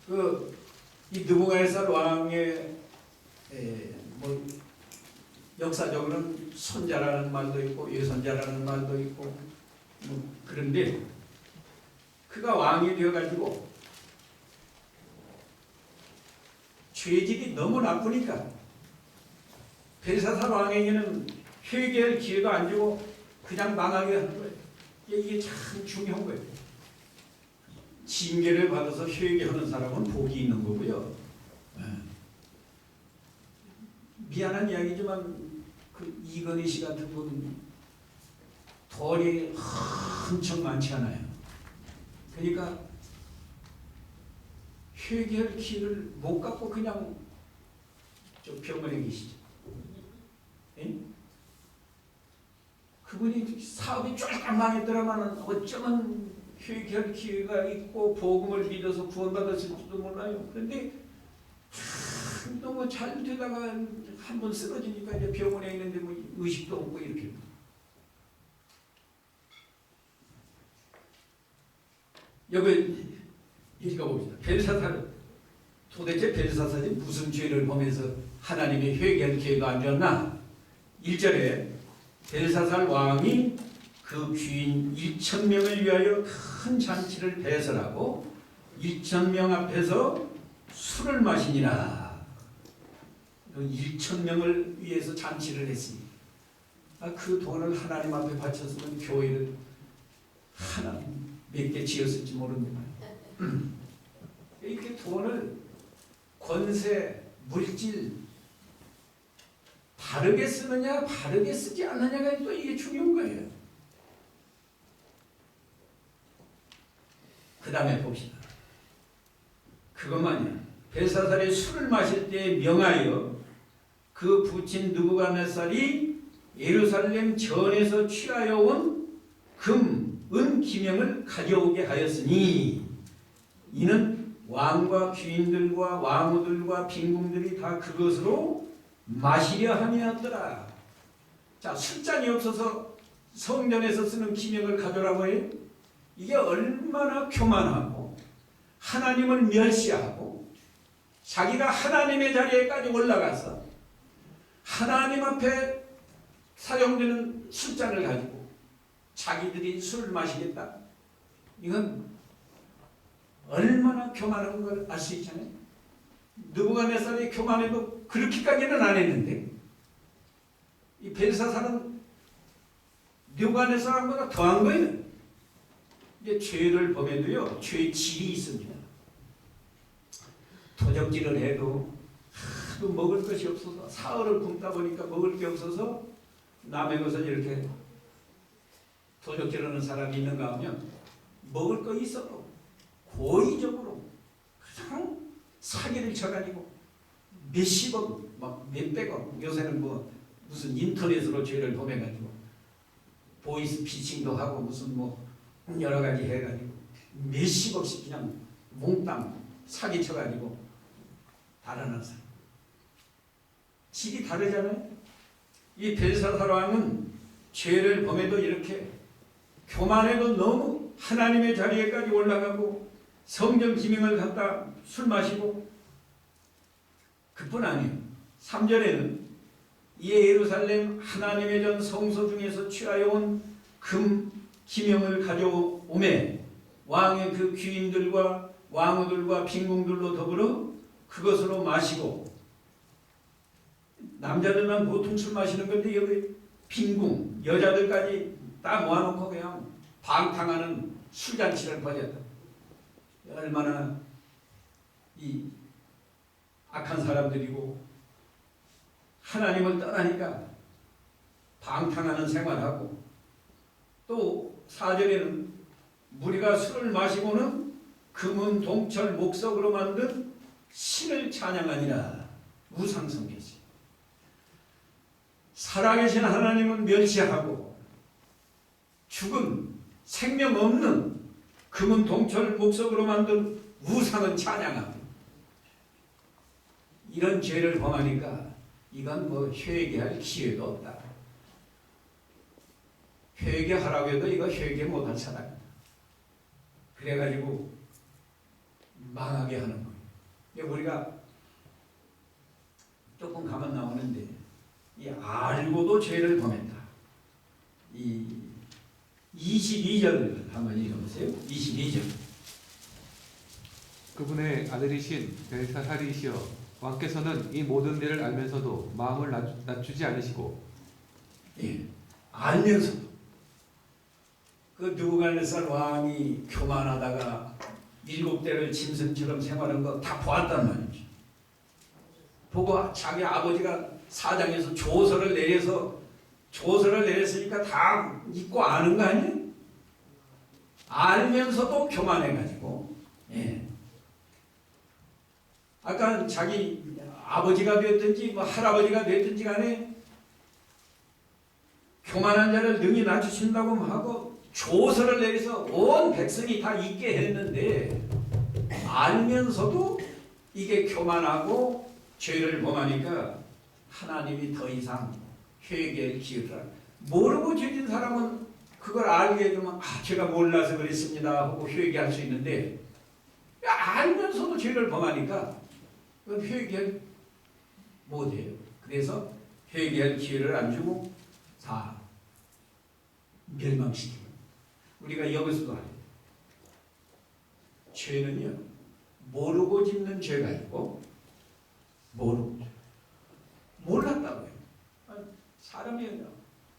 이 느부갓네살 왕의 뭐 역사적으로는 손자라는 말도 있고 예손자라는 말도 있고 뭐 그런데 그가 왕이 되어가지고 죄질이 너무 나쁘니까 벨사살 왕에게는 회개할 기회가 안 주고 그냥 망하게 하는 거예요. 이게 참 중요한 거예요. 징계를 받아서 회개하는 사람은 복이 있는 거고요. 미안한 이야기지만 그 이건희 씨 같은 분 덜이 엄청 많지 않아요. 그러니까 회개할 기회를 못 갖고 그냥 저 병원에 계시죠. 예? 그분이 사업이 쫙 망했더라마는 어쩌면 회개할 기회가 있고 복음을 믿어서 구원받았을지도 몰라요. 그런데 너무 잘 되다가 한번 쓰러지니까 이제 병원에 있는데 뭐 의식도 없고 이렇게. 여기 읽어봅시다. 벨사살은 도대체 벨사살이 무슨 죄를 범해서 하나님의 회개할 기회가 안 줬나? 1절에 벨사살 왕이 그 귀인 1,000명을 위하여 큰 잔치를 배설하고 1,000명 앞에서 술을 마시니라. 1,000명을 위해서 잔치를 했으니 그 돈을 하나님 앞에 바쳤으면 교회를 하나 몇 개 지었을지 모릅니다. 이렇게 돈을 권세, 물질 바르게 쓰느냐 바르게 쓰지 않느냐가 또 이게 중요한 거예요. 그 다음에 봅시다. 그것만이야. 벨사살이 술을 마실 때 명하여 그 부친 느부갓네살이 예루살렘 전에서 취하여 온 금, 은 기명을 가져오게 하였으니 이는 왕과 귀인들과 왕후들과 빈궁들이 다 그것으로 마시려 함이었더라. 자, 술잔이 없어서 성전에서 쓰는 기명을 가져오라고 해요. 이게 얼마나 교만하고 하나님을 멸시하고 자기가 하나님의 자리에까지 올라가서 하나님 앞에 사용되는 술잔을 가지고 자기들이 술을 마시겠다. 이건 얼마나 교만한 걸 알 수 있잖아요. 느부갓네살이 교만해도 그렇게까지는 안 했는데 이 벨사살은 느부갓네살보다 더한 거예요. 이제 죄를 범해도요, 죄의 질이 있습니다. 도적질을 해도 하도 먹을 것이 없어서 사흘을 굶다 보니까 먹을 게 없어서 남의 것을 이렇게 도적질하는 사람이 있는가 하면 먹을 거 있어도 고의적으로 그냥 사기를 쳐가지고 몇십억, 막 몇백억, 요새는 뭐 무슨 인터넷으로 죄를 범해가지고 보이스 피싱도 하고 무슨 뭐 여러 가지 해가지고 몇십억씩 그냥 몽땅 사기 쳐가지고 달아난 사람. 질이 다르잖아요. 이 벨사살 왕은 죄를 범해도 이렇게 교만해도 너무 하나님의 자리에까지 올라가고 성전 기명을 갖다 술 마시고 그뿐 아니에요. 3절에는 이에 예루살렘 하나님의 전 성소 중에서 취하여 온 금 기명을 가져오매 왕의 그 귀인들과 왕후들과 빈궁들로 더불어 그것으로 마시고 남자들만 보통 술 마시는 건데 여기 빈궁 여자들까지 다 모아놓고 그냥 방탕하는 술잔치를 벌였다. 얼마나 이 악한 사람들이고 하나님을 떠나니까 방탕하는 생활하고 또 4절에는 무리가 술을 마시고는 금은 동철 목석으로 만든 신을 찬양하니라. 우상숭배지. 살아계신 하나님은 멸시하고 죽은 생명 없는 금은 동철 목석으로 만든 우상은 찬양하고 이런 죄를 범하니까 이건 뭐 회개할 기회도 없다. 회개하라고 해도 이거 회개 못할 사람이다. 그래가지고 망하게 하는 거예요. 근데 우리가 조금 가면 나오는데 이 알고도 죄를 범했다. 이 22절 한번 읽어보세요. 22절. 그분의 아들이신 벨사살이시여 왕께서는 이 모든 일을 알면서도 마음을 낮추지 않으시고 예, 알면서도 그 느부갓네살 왕이 교만하다가 7대를 짐승처럼 생활한 거 다 보았단 말이죠. 보고 자기 아버지가 사장에서 조서를 내렸으니까 다 잊고 아는 거 아니에요? 알면서도 교만해가지고, 예. 아까 자기 아버지가 됐든지 뭐 할아버지가 됐든지 간에 교만한 자를 능히 낮추신다고 하고 조서를 내려서 온 백성이 다 잊게 했는데 알면서도 이게 교만하고 죄를 범하니까 하나님이 더 이상 회개할 기회를 모르고 죄진 사람은 그걸 알게 되면 제가 몰라서 그랬습니다 하고 회개할 수 있는데 알면서도 죄를 범하니까 그건 회개를 못해요. 그래서 회개할 기회를 안 주고 다 멸망시키고 우리가 여기서도 알아요. 죄는요 모르고 짓는 죄가 있고 모르고 몰랐다고요. 사람이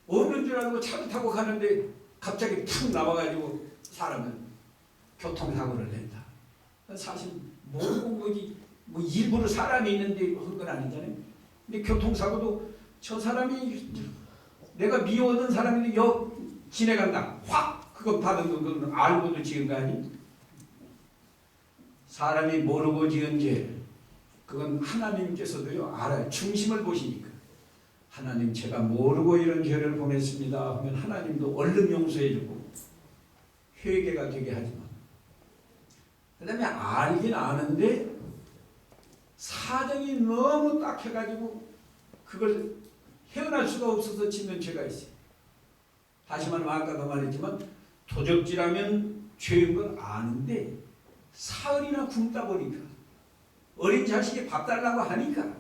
없는 줄 알고 차를 타고 가는데 갑자기 툭 나와가지고 사람은 교통사고를 낸다. 사실 모르고 뭐 일부러 사람이 있는데 한 건 아니잖아요. 근데 교통사고도 저 사람이 내가 미워하는 사람인데 지나간다. 확 그거 받은 건 알고도 지은 거 아니? 사람이 모르고 지은 죄 그건 하나님께서도요 알아요. 중심을 보시니까 하나님 제가 모르고 이런 죄를 범했습니다 하면 하나님도 얼른 용서해주고 회개가 되게 하지만 그 다음에 알긴 아는데 사정이 너무 딱해가지고 그걸 헤어날 수가 없어서 짓는 죄가 있어요. 다시 말하면 아까도 말했지만 도적질하면 죄인 걸 아는데 사흘이나 굶다 보니까 어린 자식이 밥 달라고 하니까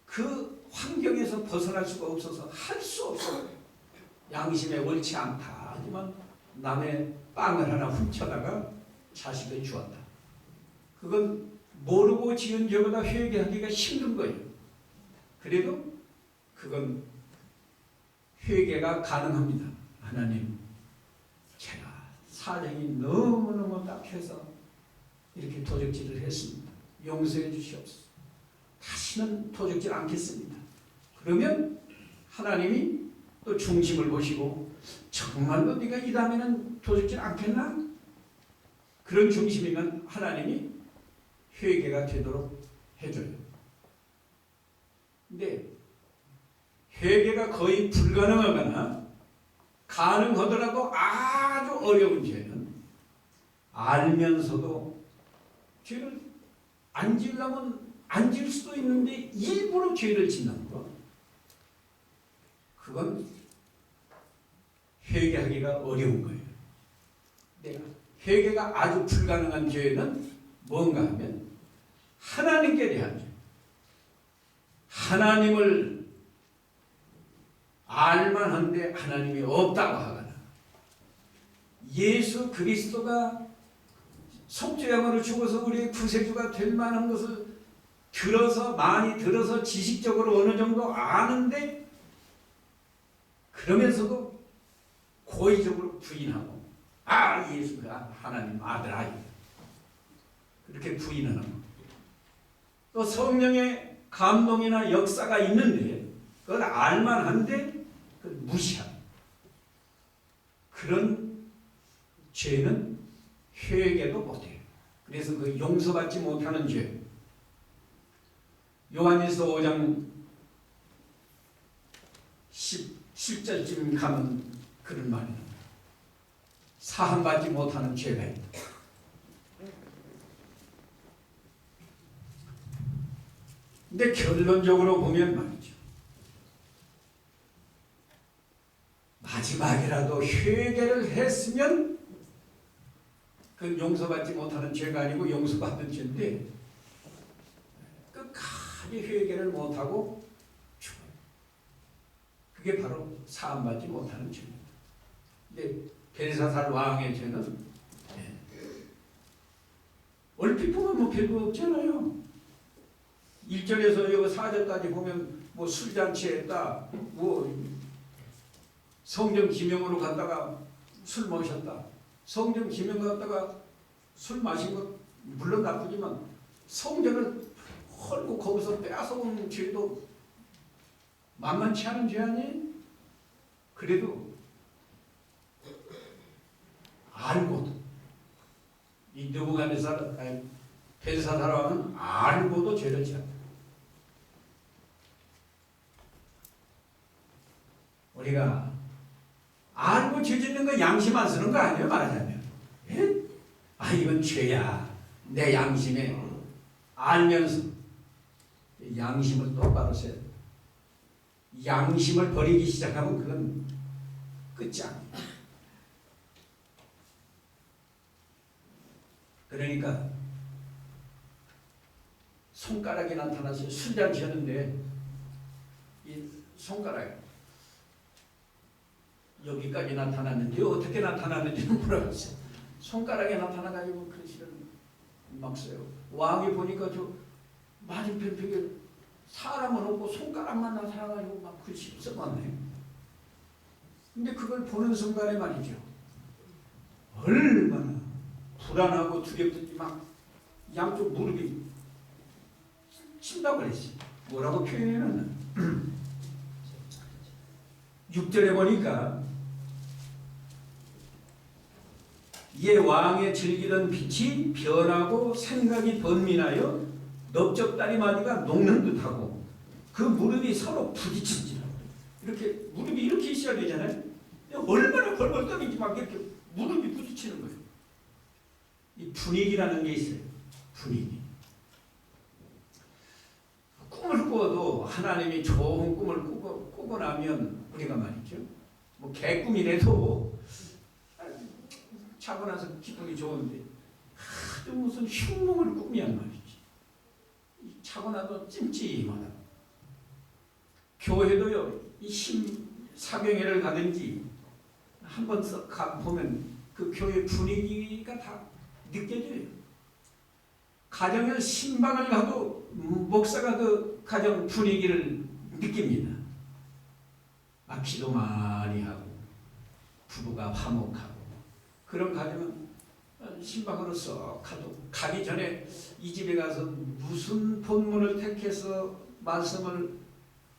그 환경에서 벗어날 수가 없어서 할 수 없어요. 양심에 옳지 않다 하지만 남의 빵을 하나 훔쳐다가 자식을 주었다. 그건 모르고 지은 죄보다 회개하기가 힘든 거예요. 그래도 그건 회개가 가능합니다. 하나님 제가 사정이 너무너무 딱해서 이렇게 도적질을 했습니다. 용서해 주시옵소서. 다시는 도적질 않겠습니다. 그러면 하나님이 또 중심을 보시고 정말로 네가 이 다음에는 도적질 않겠나? 그런 중심이면 하나님이 회개가 되도록 해줘요. 근데 회개가 거의 불가능하거나 가능하더라도 아주 어려운 죄는 알면서도 죄를 안 지으려면 안 지을 수도 있는데 일부러 죄를 짓는 것 그건 회개하기가 어려운 거예요. 내가 회개가 아주 불가능한 죄는 뭔가 하면 하나님께 대한 죄. 하나님을 알만한데 하나님이 없다고 하거나 예수 그리스도가 속죄함으로 죽어서 우리의 구세주가 될 만한 것을 많이 들어서 지식적으로 어느 정도 아는데 그러면서도 고의적으로 부인하고 예수가 하나님 아들 아이 그렇게 부인하는 거. 또 성령의 감동이나 역사가 있는데 그걸 알만한데 그걸 무시하는 그런 죄는 회개도 못해요. 그래서 그 용서받지 못하는 죄. 요한일서 5장 10절쯤 가면 그런 말이 나와요. 사함받지 못하는 죄가 있다. 근데 결론적으로 보면 말이죠. 마지막이라도 회개를 했으면 그 용서받지 못하는 죄가 아니고 용서받는 죄인데 끝까지 회개를 못하고 죽어요. 그게 바로 사함받지 못하는 죄입니다. 근데 벨사살 왕의 죄는 얼핏 보면 뭐 별거 없잖아요. 1절에서 여기 4절까지 보면 뭐 술잔치했다, 뭐 성전 기명으로 갔다가 술 마셨다. 성전 기명 갔다가 술 마신 것 물론 나쁘지만 성전을 헐고 거기서 빼앗아온 죄도 만만치 않은 죄 아니에요? 그래도 알고도 이 느부갓네살 벨사살 왕은 알고도 죄를 지었다. 우리가 알고 죄 짓는 거 양심 안 쓰는 거 아니에요, 말하자면. 예? 아, 이건 죄야. 내 양심에 알면서 양심을 똑바로 써야 돼. 양심을 버리기 시작하면 그건 끝장이야. 그러니까 손가락이 나타났어요. 술잔치였는데 이 손가락 여기까지 나타났는지 어떻게 나타났는지는 모르겠어요. 손가락에 나타나가지고 글씨를 막 써요. 왕이 보니까 저 맞은편 벽에 사람은 없고 손가락만 나타나가지고 막 글씨를 써봤네. 근데 그걸 보는 순간에 말이죠, 얼마나 불안하고 두렵든지 막 양쪽 무릎이 친다고 그랬어요. 뭐라고 표현해놨나? 6절에 보니까 이에 왕의 즐기던 빛이 변하고 생각이 번민하여 넓적다리 마디가 녹는 듯하고 그 무릎이 서로 부딪힌지라. 이렇게 무릎이 이렇게 있어야 되잖아요. 얼마나 벌벌 떨는지 막 이렇게 무릎이 부딪히는 거예요. 이 분위기라는 게 있어요. 분위기. 꿈을 꾸어도 하나님이 좋은 꿈을 꾸고 나면 우리가 말이죠, 뭐 개꿈이라도 자고 나서 기분이 좋은데 하도 무슨 흉몽을 꾸미란 말이지. 자고 나서 찜찜하다. 교회도요, 이 사경회를 가든지 한번 보면 그 교회 분위기가 다 느껴져요. 가정을 신방을 가도 목사가 그 가정 분위기를 느낍니다. 막 기도 많이 하고 부부가 화목하고 그런 가정은 신방으로 썩 가기 전에 이 집에 가서 무슨 본문을 택해서 말씀을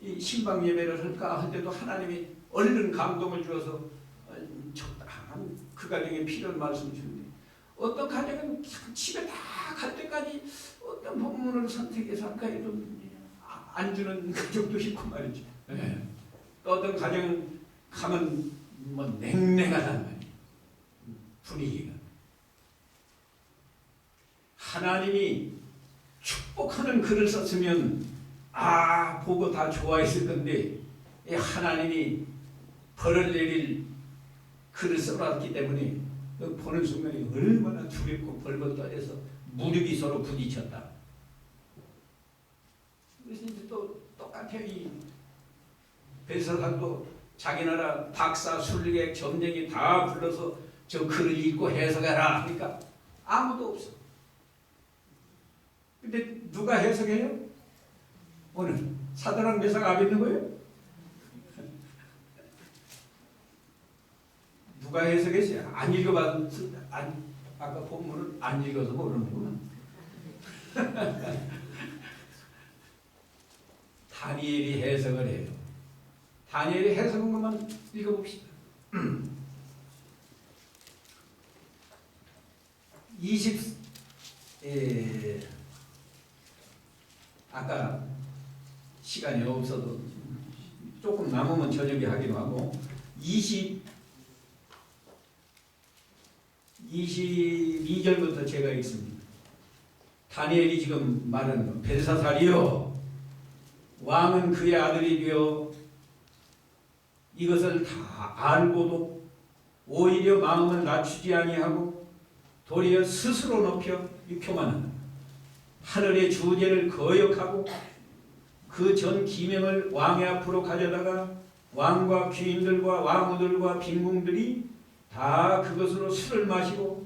이 신방 예배를 할까 할 때도 하나님이 얼른 감동을 주어서 적당한 그 가정에 필요한 말씀을 주는데, 어떤 가정은 집에 다 갈 때까지 어떤 본문을 선택해서 할까 해도 안 주는 가정도 있고 말이죠. 네. 또 어떤 가정은 가면 뭐 냉랭하단 말이에요. 분위기가. 하나님이 축복하는 글을 썼으면 보고 다 좋아했을 건데 하나님이 벌을 내릴 글을 써놨기 때문에 보는 순간에 얼마나 두렵고 벌벌 떨려서 무릎이 서로 부딪혔다. 그래서 이제 또 똑같아요. 이 벨사살도 자기 나라 박사, 술객, 점쟁이 다 불러서 저 글을 읽고 해석해라 하니까 아무도 없어. 근데 누가 해석해요? 오늘 사드락 메삭 아벳네고요? 누가 해석했어요? 안 읽어봐서 아까 본문을 안 읽어서 모르는구나. 다니엘이 해석을 해요. 다니엘이 해석한 것만 읽어봅시다. 20 아까 시간이 없어도 조금 남으면 저녁에 하기로 하고 22절부터 제가 읽습니다. 다니엘이 지금 말하는 거. 벨사살이여, 왕은 그의 아들이 되어 이것을 다 알고도 오히려 마음을 낮추지 아니하고 도리어 스스로 높여 교만한다. 하늘의 주제를 거역하고 그 전 기명을 왕의 앞으로 가져다가 왕과 귀인들과 왕후들과 빈궁들이 다 그것으로 술을 마시고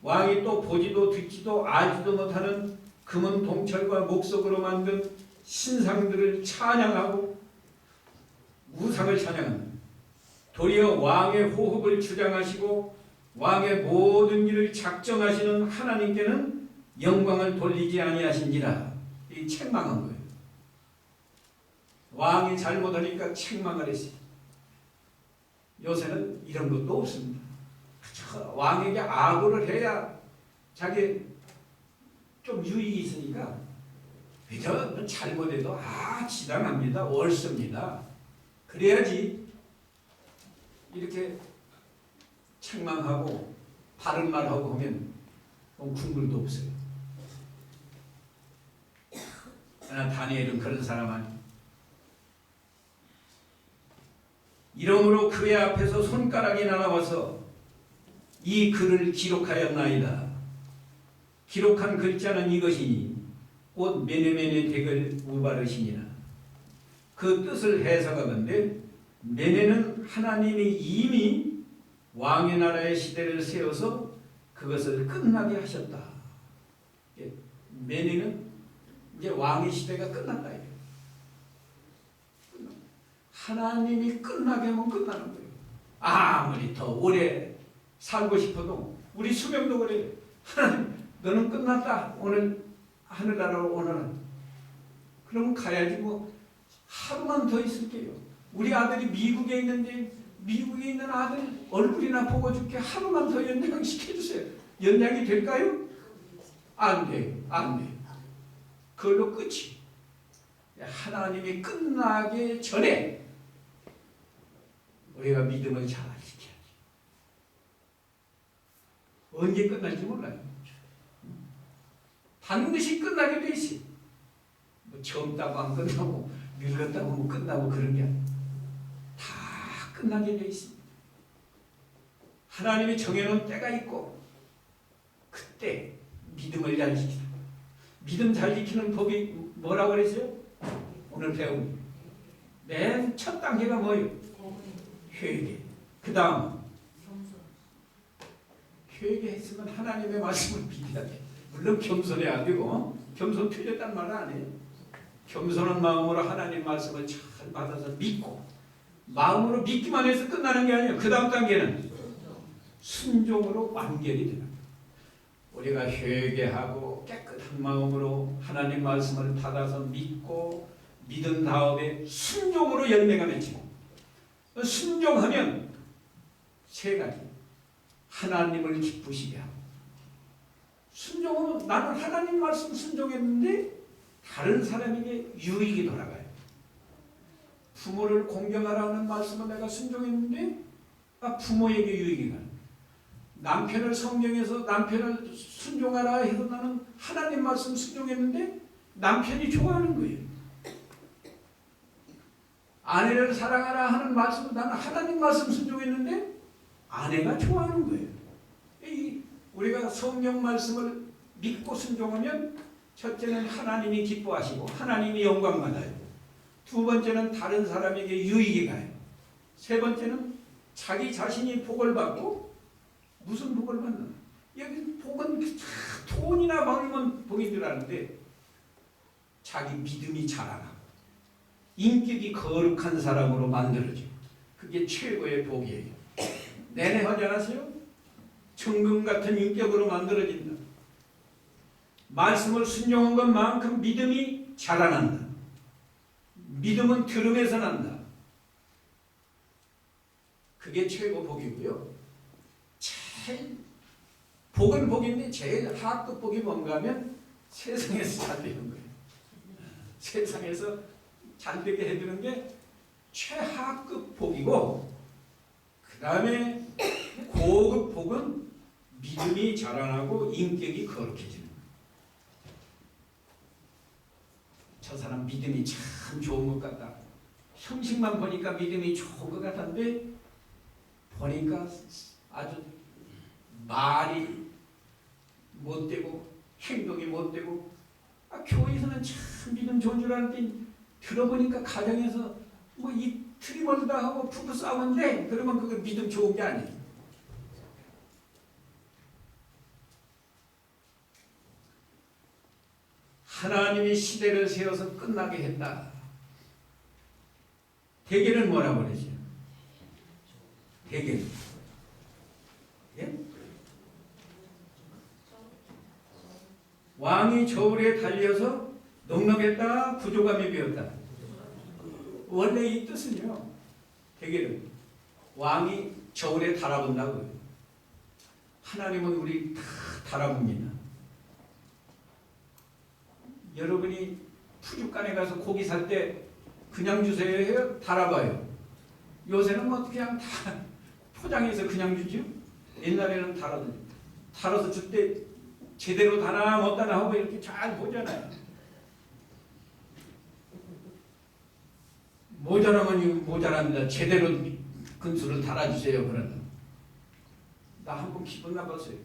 왕이 또 보지도 듣지도 알지도 못하는 금은 동철과 목석으로 만든 신상들을 찬양하고 우상을 찬양합니다. 도리어 왕의 호흡을 주장하시고 왕의 모든 일을 작정하시는 하나님께는 영광을 돌리지 아니하신지라. 이 책망한 거예요. 왕이 잘못하니까 책망을 했어요. 요새는 이런 것도 없습니다. 왕에게 악을 해야 자기 좀 유익이 있으니까 그저 잘못해도 지당합니다. 옳습니다. 그래야지 이렇게 책망하고 바른 말하고 하면 국물도 없어요. 그러나 다니엘은 그런 사람 아니에요. 이러므로 그의 앞에서 손가락이 날아와서 이 글을 기록하였나이다. 기록한 글자는 이것이니 곧 메네메네 덱을 우바르시니라. 그 뜻을 해석하건대 메네는 하나님이 이미 왕의 나라의 시대를 세워서 그것을 끝나게 하셨다. 메네는 이제 왕의 시대가 끝났다. 하나님이 끝나게 하면 끝나는 거예요. 아무리 더 오래 살고 싶어도 우리 수명도 그래요. 하나님 너는 끝났다. 오늘 하늘나라로 오너라. 그러면 가야지 뭐 하루만 더 있을게요. 우리 아들이 미국에 있는데 미국에 있는 아들 얼굴이나 보고 줄게. 하루만 더 연장시켜주세요. 연장이 될까요? 안 돼요. 안 돼요. 그걸로 끝이. 하나님이 끝나기 전에 우리가 믿음을 잘 지켜야지. 언제 끝날지 몰라요. 반드시 끝나게 돼 있어요. 뭐 젊다고 안 끝나고 늙었다고 뭐 끝나고 그런 게 아니에요. 다 끝나게 돼 있습니다. 하나님이 정해놓은 때가 있고 그때 믿음을 잘 지키라. 믿음 잘 지키는 법이 뭐라고 그랬어요? 오늘 배운 맨 첫 단계가 뭐예요? 회개. 그 다음 회개했으면 하나님의 말씀을 믿어야 돼. 물론 겸손해야 되고 겸손 틀렸단 말은 아니에요. 겸손한 마음으로 하나님 말씀을 잘 받아서 믿고 마음으로 믿기만 해서 끝나는 게 아니에요. 그 다음 단계는 순종으로 완결이 되는 거예요. 우리가 회개하고 깨끗한 마음으로 하나님 말씀을 받아서 믿고 믿은 다음에 순종으로 열매가 맺히고 순종하면 세 가지. 하나님을 기쁘시게 하고 순종은 나는 하나님 말씀 순종했는데 다른 사람에게 유익이 돌아가요. 부모를 공경하라는 말씀을 내가 순종했는데 부모에게 유익이 가요. 남편을 성경에서 남편을 순종하라 해서 나는 하나님 말씀 순종했는데 남편이 좋아하는 거예요. 아내를 사랑하라 하는 말씀을 나는 하나님 말씀 순종했는데 아내가 좋아하는 거예요. 우리가 성경 말씀을 믿고 순종하면 첫째는 하나님이 기뻐하시고 하나님이 영광 받아요. 두 번째는 다른 사람에게 유익이 가요. 세 번째는 자기 자신이 복을 받고 무슨 복을 받나? 여기 복은 돈이나 벌면 복인 줄 아는데 자기 믿음이 자라나고 인격이 거룩한 사람으로 만들어지고 그게 최고의 복이에요. 내내 하지 않았어요? 천금 같은 인격으로 만들어진다. 말씀을 순종한 것만큼 믿음이 자라난다. 믿음은 들음에서 난다. 그게 최고 복이고요. 제일 복은 복인데 제일 하급 복이 뭔가 하면 세상에서 잘 되는 거예요. 세상에서 잘 되게 해주는 게 최하급 복이고 그 다음에 고급 복은 믿음이 자라나고 인격이 거룩해지는 거예요. 저 사람 믿음이 참 좋은 것 같다. 형식만 보니까 믿음이 좋은 것 같은데 보니까 아주 말이 못되고 행동이 못되고 교회에서는 참 믿음 좋은 줄 알았더니 들어보니까 가정에서 뭐 이틀이 멀다 하고 부부 싸우는데 그러면 그거 믿음 좋은 게 아니에요. 하나님이 시대를 세워서 끝나게 했다. 대개는 뭐라고 그러죠? 대개. 예? 왕이 저울에 달려서 넉넉했다, 부족함이 비었다. 원래 이 뜻은요, 대개는 왕이 저울에 달아본다고요. 하나님은 우리 다 달아봅니다. 여러분이 푸주간에 가서 고기 살 때 그냥 주세요 해요? 달아봐요. 요새는 뭐 그냥 다 포장해서 그냥 주죠. 옛날에는 달아서 줄 때 제대로 달아 못 달아 하고 이렇게 잘 보잖아요. 모자라면 모자랍니다. 제대로 근수를 달아주세요. 그러는. 나 한 번 기분 나빴어요.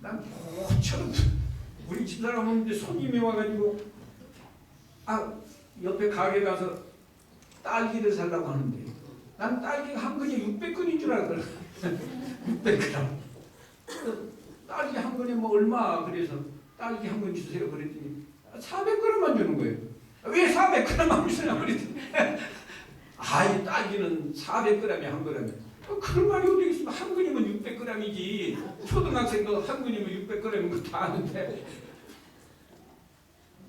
난 모처럼 우리 집사람 오는데 손님이 와가지고 옆에 가게 가서 딸기를 살라고 하는데 난 딸기가 한 근에 600근인 줄 알았거든. 600g. 딸기 한 근에 뭐 얼마 그래서 딸기 한 근 주세요 그랬더니 400g만 주는 거예요. 왜 400g만 주냐 그랬더니 이 딸기는 400g이 한 그램에 그런 말이 어디 있으면 한 근이면 600g이지. 초등학생도 한 근이면 600g인 거 다 아는데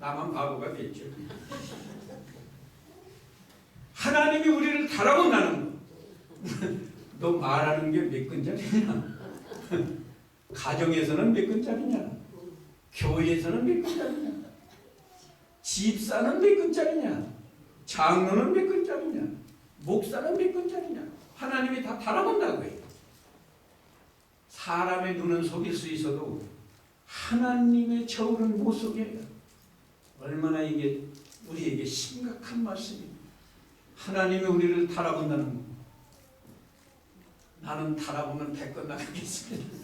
나만 바보가 됐죠. 하나님이 우리를 달아본다는 거. 너 말하는 게 몇 근짜리냐? 가정에서는 몇 근짜리냐? 교회에서는 몇 근짜리냐? 집사는 몇 근짜리냐? 장로는 몇 근짜리냐? 목사는 몇 근짜리냐? 하나님이 다 달아본다고 해요. 사람의 눈은 속일 수 있어도 하나님의 저울은 못 속여요. 얼마나 이게 우리에게 심각한 말씀입니다. 하나님이 우리를 달아본다는 거. 나는 달아보면 100건 나가겠습니다.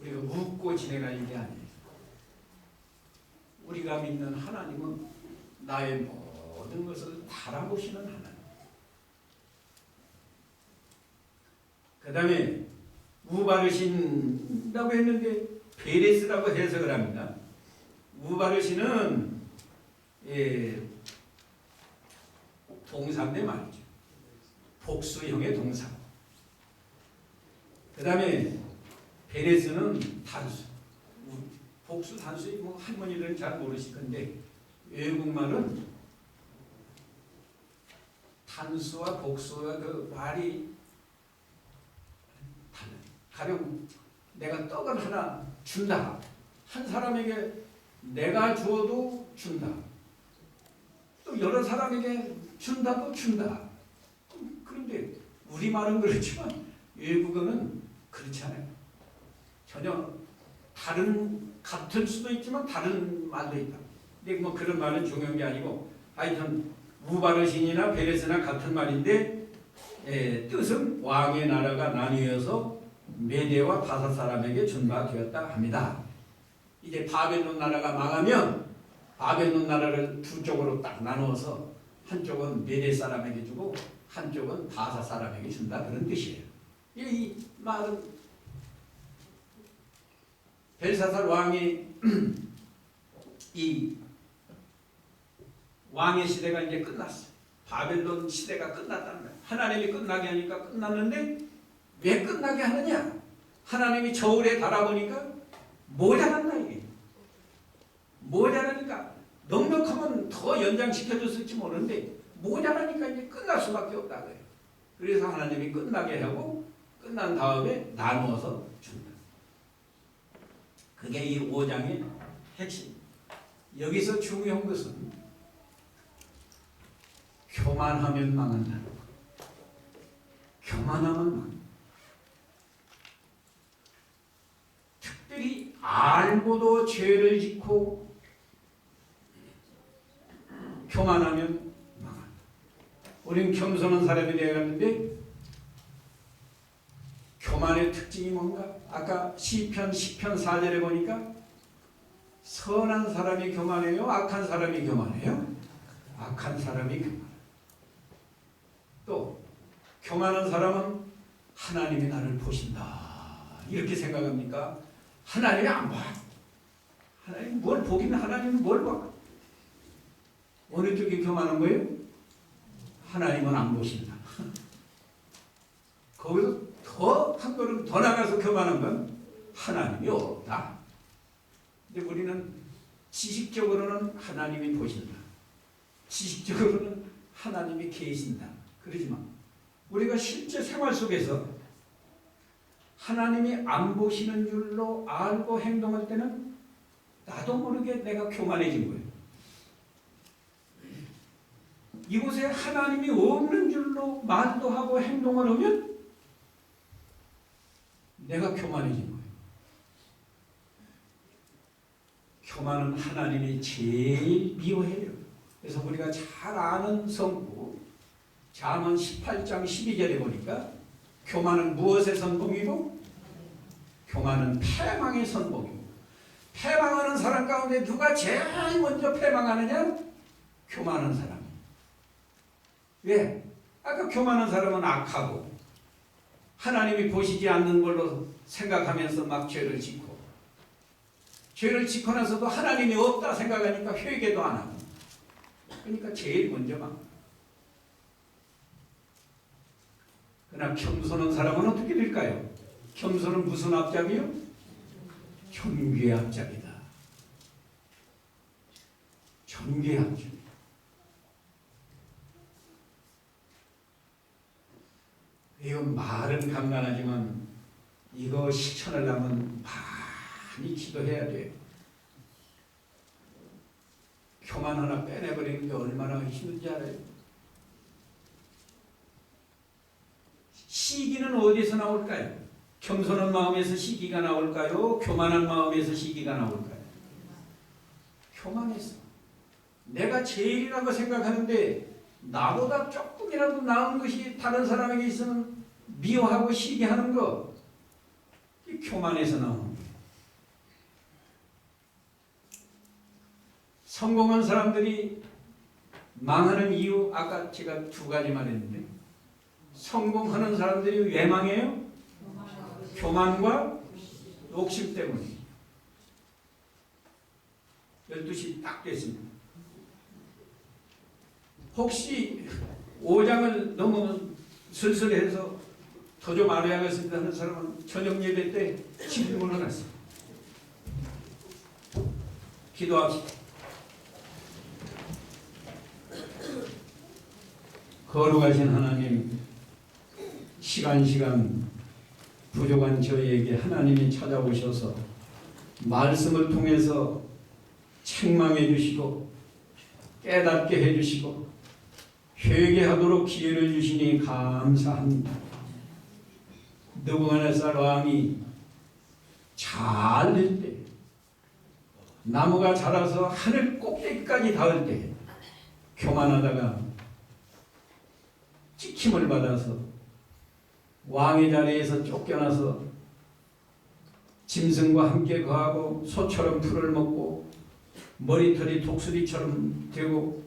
우리가 웃고 지내가는 게 아니에요. 우리가 믿는 하나님은 나의 모든 것을 달아보시는 하나님. 그 다음에 우바르신다고 했는데 베레스라고 해석을 합니다. 우바르신은 동사인데 말이죠. 복수형의 동사. 그 다음에 베레스는 단수. 복수 단수이 뭐 할머니들은 잘 모르실 건데 외국말은 단수와 복수와 그 말이 달라요. 가령 내가 떡을 하나 준다. 한 사람에게 내가 주어도 준다. 또 여러 사람에게 준다도 준다. 그런데 우리말은 그렇지만 외국어는 그렇지 않아요. 전혀 같을 수도 있지만 다른 말도 있다. 근데 뭐 그런 말은 중요한 게 아니고 하여튼 우바르신이나 베레스나 같은 말인데 뜻은 왕의 나라가 나뉘어서 메대와 바사 사람에게 준바되었다 합니다. 이제 바벨론 나라가 망하면 바벨론 나라를 두 쪽으로 딱 나누어서 한쪽은 메대 사람에게 주고 한쪽은 바사 사람에게 준다 그런 뜻이에요. 이 말은 벨사살 왕이 이 왕의 시대가 이제 끝났어요. 바벨론 시대가 끝났다는 거예요. 하나님이 끝나게 하니까 끝났는데 왜 끝나게 하느냐? 하나님이 저울에 달아보니까 모자란다 이게. 모자라니까 넉넉하면 더 연장시켜줬을지 모르는데 모자라니까 이제 끝날 수밖에 없다 그래요. 그래서 하나님이 끝나게 하고 끝난 다음에 나누어서 준다. 그게 이 5장의 핵심. 여기서 중요한 것은 교만하면 망한다는 거. 교만하면 망. 특별히 알고도 죄를 짓고 교만하면 망한다. 우리는 겸손한 사람이 되어갔는데 교만의 특징이 뭔가? 아까 시편 10편 4절에 보니까 선한 사람이 교만해요? 악한 사람이 교만해요? 악한 사람이 교만해요. 또 교만한 사람은 하나님이 나를 보신다 이렇게 생각합니까? 하나님이 안 봐. 하나님 뭘 보긴 하나님은 뭘 봐? 어느 쪽이 교만한 거예요? 하나님은 안 보신다. 거기서 더 한 걸음 더 나가서 교만한 건 하나님이 없다. 근데 우리는 지식적으로는 하나님이 보신다. 지식적으로는 하나님이 계신다. 그러지만 우리가 실제 생활 속에서 하나님이 안 보시는 줄로 알고 행동할 때는 나도 모르게 내가 교만해진 거예요. 이곳에 하나님이 없는 줄로 말도 하고 행동을 하면 내가 교만해진 거예요. 교만은 하나님이 제일 미워해요. 그래서 우리가 잘 아는 성구 잠언 18장 12절에 보니까 교만은 무엇의 선봉이고 교만은 패망의 선봉이고 패망하는 사람 가운데 누가 제일 먼저 패망하느냐? 교만한 사람. 왜? 아까 교만한 사람은 악하고 하나님이 보시지 않는 걸로 생각하면서 막 죄를 짓고 죄를 짓고 나서도 하나님이 없다 생각하니까 회개도 안 하고 그러니까 제일 먼저 막 그러나 겸손한 사람은 어떻게 될까요? 겸손은 무슨 앞잡이요? 존귀의 앞잡이다. 존귀의 앞잡이. 이거 말은 간단하지만 이거 실천하려면 많이 기도해야 돼요. 교만 하나 빼내버리는 게 얼마나 힘든지 알아요? 시기는 어디서 나올까요? 겸손한 마음에서 시기가 나올까요? 교만한 마음에서 시기가 나올까요? 교만해서. 내가 제일이라고 생각하는데 나보다 조금이라도 나은 것이 다른 사람에게 있으면 미워하고 시기하는 거, 이 교만에서 나오는 거예요. 성공한 사람들이 망하는 이유, 아까 제가 두 가지 말했는데, 성공하는 사람들이 왜 망해요? 교만과 욕심 때문에. 12시 딱 됐습니다. 혹시 5장을 너무 슬슬해서 더 좀 알아야겠습니다 하는 사람은 저녁 예배 때 질문을 하세요. 기도합시다. 거룩하신 하나님, 시간 부족한 저희에게 하나님이 찾아오셔서 말씀을 통해서 책망해 주시고 깨닫게 해 주시고 회개하도록 기회를 주시니 감사합니다. 느부갓네살 왕이 잘 될 때, 나무가 자라서 하늘 꼭대기까지 닿을 때 교만하다가 찍힘을 받아서 왕의 자리에서 쫓겨나서 짐승과 함께 거하고 소처럼 풀을 먹고 머리털이 독수리처럼 되고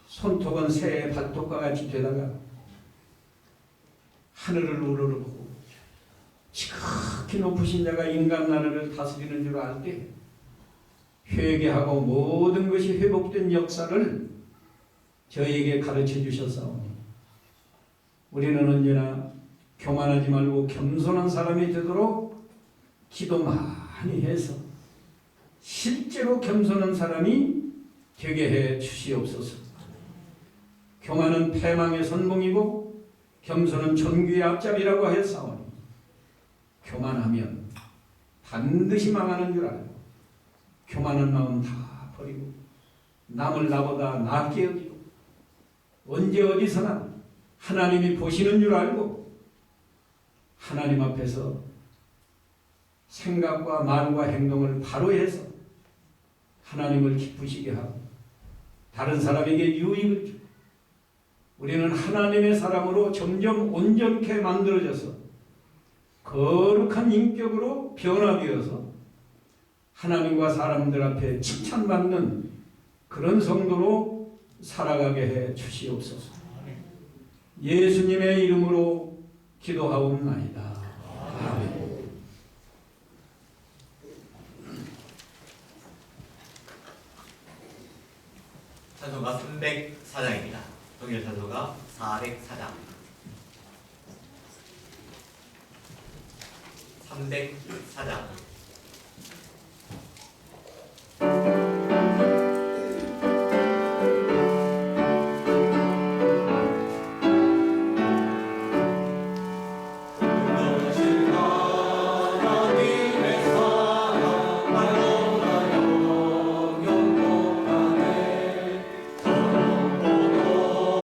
손톱은 새의 발톱과 같이 되다가 하늘을 우러러보고 지극히 높으신 자가 인간 나라를 다스리는 줄 알 때 회개하고 모든 것이 회복된 역사를 저희에게 가르쳐 주셨사오니 우리는 언제나 교만하지 말고 겸손한 사람이 되도록 기도 많이 해서 실제로 겸손한 사람이 되게 해 주시옵소서. 교만은 패망의 선봉이고 겸손은 존귀의 앞잡이라고 했사오니 교만하면 반드시 망하는 줄 알고 교만한 마음 다 버리고 남을 나보다 낫게 여기고 언제 어디서나 하나님이 보시는 줄 알고 하나님 앞에서 생각과 말과 행동을 바로 해서 하나님을 기쁘시게 하고 다른 사람에게 유익을 주고 우리는 하나님의 사람으로 점점 온전케 만들어져서 거룩한 인격으로 변화되어서 하나님과 사람들 앞에 칭찬받는 그런 성도로 살아가게 해 주시옵소서. 예수님의 이름으로 기도하옵나이다. 아멘. 찬송가 304장입니다. 동일 찬송가 404장. 304장.